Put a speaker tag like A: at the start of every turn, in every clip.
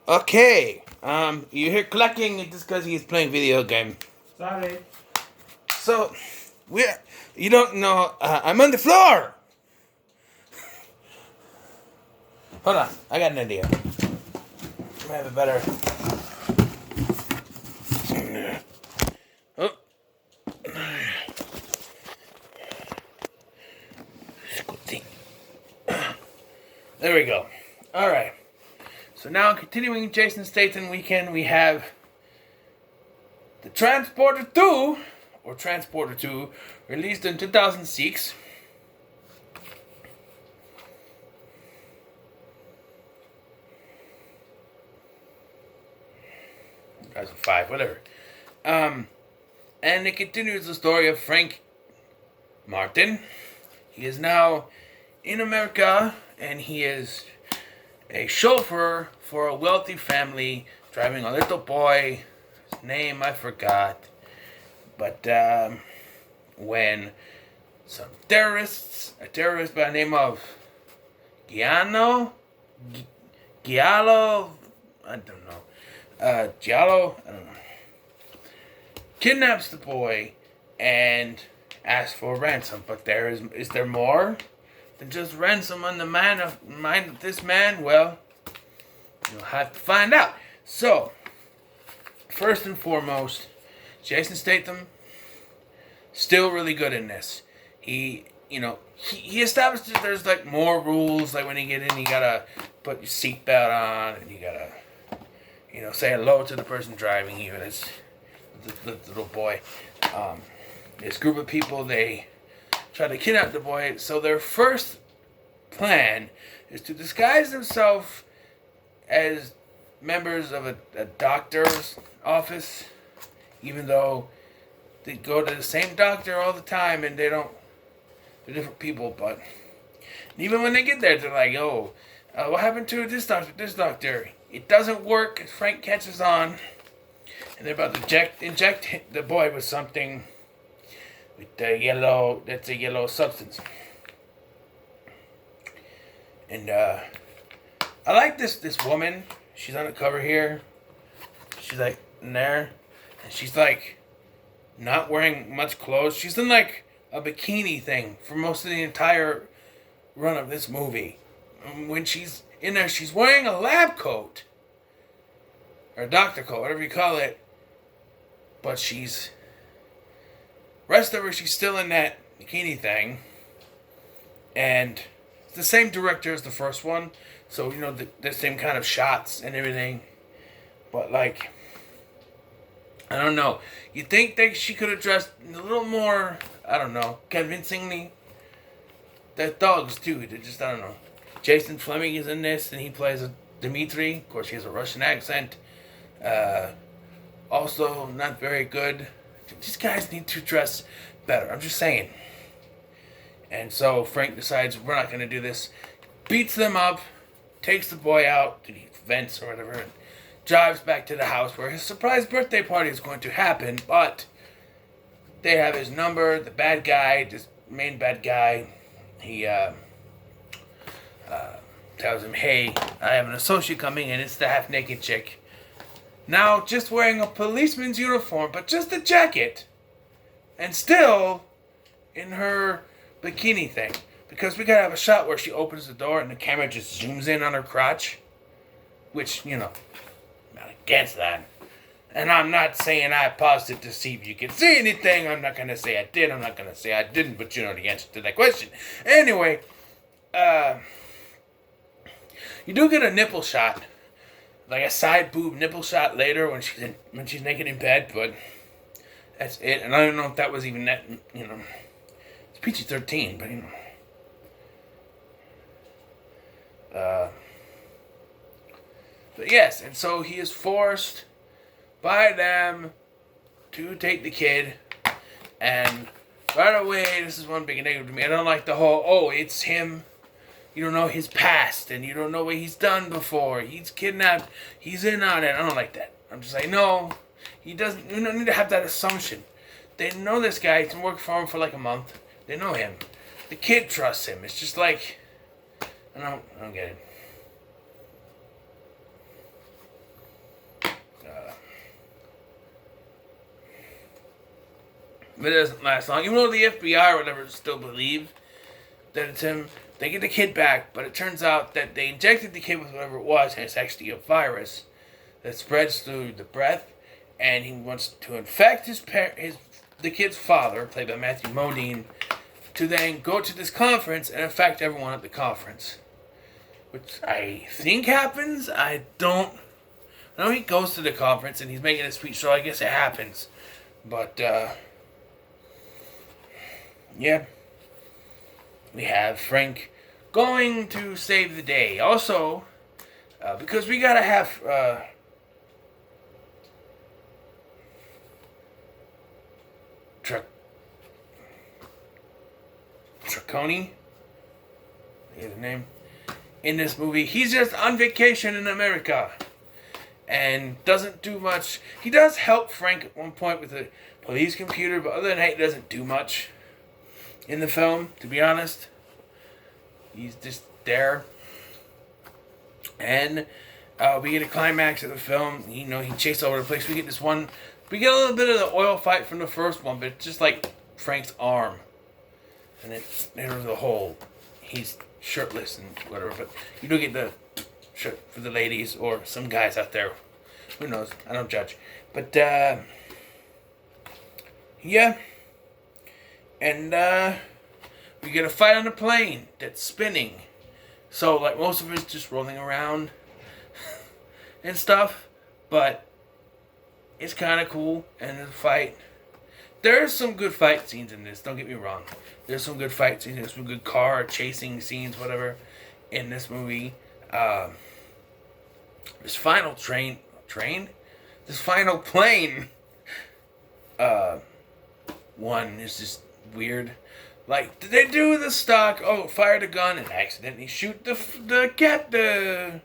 A: Okay. You hear clucking just because he's playing video game.
B: Sorry.
A: So, we you don't know. I'm on the floor. Hold on, I got an idea. I have a better. Oh. There we go. All right. So now, continuing Jason Statham weekend, we have the Transporter 2, or Transporter 2, released in 2006. 2005, whatever. And it continues the story of Frank Martin. He is now in America, and he is a chauffeur for a wealthy family, driving a little boy. His name I forgot. But when some terrorists, a terrorist by the name of Giallo, I don't know, Giallo, I don't know, kidnaps the boy and asks for ransom. But is there more than just ransom on the mind of this man? Well, you'll have to find out. So, first and foremost, Jason Statham, still really good in this. He established that there's like more rules. Like when you get in, you gotta put your seatbelt on, and you gotta, say hello to the person driving you. That's the little boy. This group of people, they try to kidnap the boy. So their first plan is to disguise themselves as members of a doctor's office, even though they go to the same doctor all the time and they're different people. But even when they get there, they're like, oh, what happened to this doctor? It doesn't work. Frank catches on, and they're about to inject the boy with something, with that's a yellow substance. And I like this woman. She's on the cover here. She's like in there, and she's like not wearing much clothes. She's in like a bikini thing for most of the entire run of this movie. When she's in there, she's wearing a lab coat or a doctor coat, whatever you call it. But rest of her, she's still in that bikini thing. And it's the same director as the first one. So, the same kind of shots and everything. But, like, I don't know. You think that she could have dressed a little more, I don't know, convincingly? They're thugs, too. They're just, I don't know. Jason Fleming is in this, and he plays a Dimitri. Of course, he has a Russian accent. Also, not very good. These guys need to dress better. I'm just saying. And so Frank decides, we're not going to do this. Beats them up. Takes the boy out to the vents or whatever. And drives back to the house where his surprise birthday party is going to happen. But they have his number. The bad guy, this main bad guy, he tells him, hey, I have an associate coming in. It's the half-naked chick. Now, just wearing a policeman's uniform, but just a jacket. And still in her bikini thing. Because we gotta have a shot where she opens the door and the camera just zooms in on her crotch. Which, I'm not against that. And I'm not saying I paused it to see if you could see anything. I'm not gonna say I did. I'm not gonna say I didn't. But you know the answer to that question. Anyway, you do get a nipple shot. Like a side boob nipple shot later when she's naked in bed, but that's it. And I don't know if that was even that, it's PG-13, but but yes, and so he is forced by them to take the kid, and right away, this is one big negative to me. I don't like the whole, it's him. You don't know his past, and you don't know what he's done before. He's kidnapped. He's in on it. I don't like that. I'm just like, no, he doesn't. You don't need to have that assumption. They know this guy. He's been working for him for like a month. They know him. The kid trusts him. It's just like, I don't get it. But it doesn't last long. Even though the FBI or whatever still believe that it's him, they get the kid back, but it turns out that they injected the kid with whatever it was, and it's actually a virus that spreads through the breath, and he wants to infect the kid's father, played by Matthew Modine, to then go to this conference and infect everyone at the conference. Which I think happens. I know he goes to the conference and he's making a speech, so I guess it happens. But, yeah. We have Frank going to save the day. Also, because we gotta have, Triconi, is the name, in this movie. He's just on vacation in America and doesn't do much. He does help Frank at one point with the police computer, but other than that, he doesn't do much in the film, to be honest. He's just there. And we get a climax of the film. He chases over the place. We get a little bit of the oil fight from the first one, but it's just like Frank's arm. And there's the whole, he's shirtless and whatever, but you don't get the shirt for the ladies or some guys out there. Who knows? I don't judge. But, yeah. And, we get a fight on a plane that's spinning. So, like, most of it's just rolling around and stuff, but it's kind of cool. And the fight, there's some good fight scenes in this, don't get me wrong. There's some good fight scenes, there's some good car chasing scenes, whatever, in this movie. This final This final plane, one is just weird. Like, did they do the stock, fired a gun and accidentally shoot the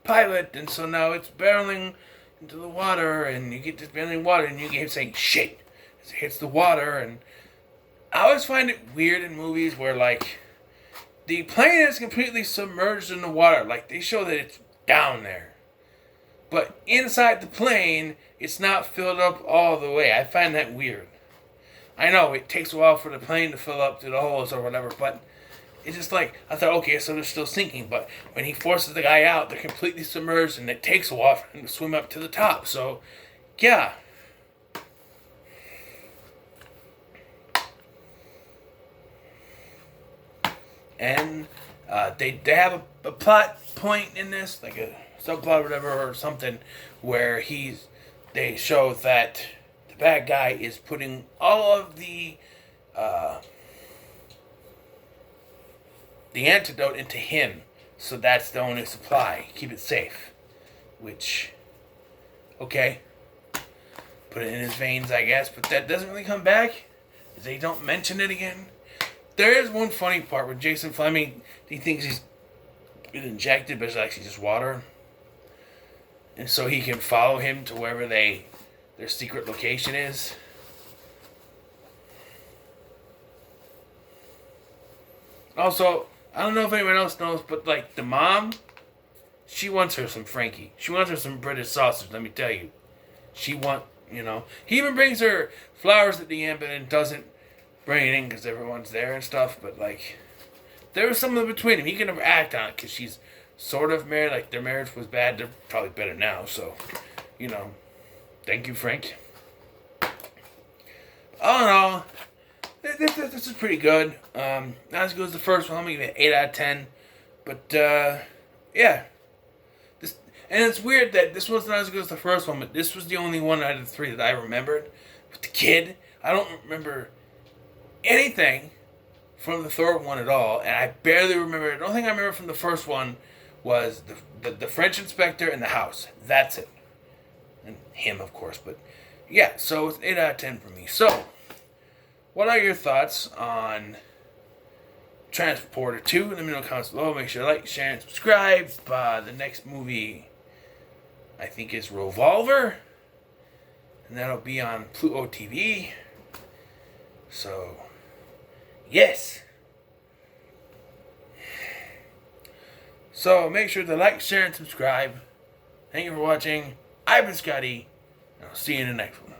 A: pilot, and so now it's barreling into the water, and you get this barreling water, and you get saying, shit, as it hits the water, and I always find it weird in movies where, like, the plane is completely submerged in the water. Like, they show that it's down there. But inside the plane, it's not filled up all the way. I find that weird. I know, it takes a while for the plane to fill up to the holes or whatever, but it's just like, I thought, okay, so they're still sinking. But when he forces the guy out, they're completely submerged, and it takes a while for him to swim up to the top. So, yeah. And they have a plot point in this, like a subplot or whatever, or something, where they show that the bad guy is putting all of the antidote into him, so that's the only supply. Keep it safe. Which, okay, put it in his veins, I guess, but that doesn't really come back. They don't mention it again. There is one funny part where Jason Fleming, he thinks he's been injected, but it's actually just water. And so he can follow him to wherever their secret location is. Also, I don't know if anyone else knows, but like the mom, she wants her some Frankie. She wants her some British sausage, let me tell you. He even brings her flowers at the end, but then doesn't bring it in because everyone's there and stuff. But like, there was something between them. He can never act on it because she's sort of married. Like, their marriage was bad. They're probably better now. So, thank you, Frank. All in all, this is pretty good. Not as good as the first one. I'm going to give it 8 out of 10. But, yeah. And it's weird that this was not as good as the first one, but this was the only one out of the 3 that I remembered. With the kid, I don't remember anything from the third one at all, and I barely remember. The only thing I remember from the first one was the French inspector and the house. That's it. And him, of course. But, yeah, so it's 8 out of 10 for me. So, what are your thoughts on Transporter 2? Let me know in the comments below. Make sure to like, share, and subscribe. The next movie, I think, is Revolver. And that'll be on Pluto TV. So, yes. So, make sure to like, share, and subscribe. Thank you for watching. I've been Scotty. And I'll see you in the next one.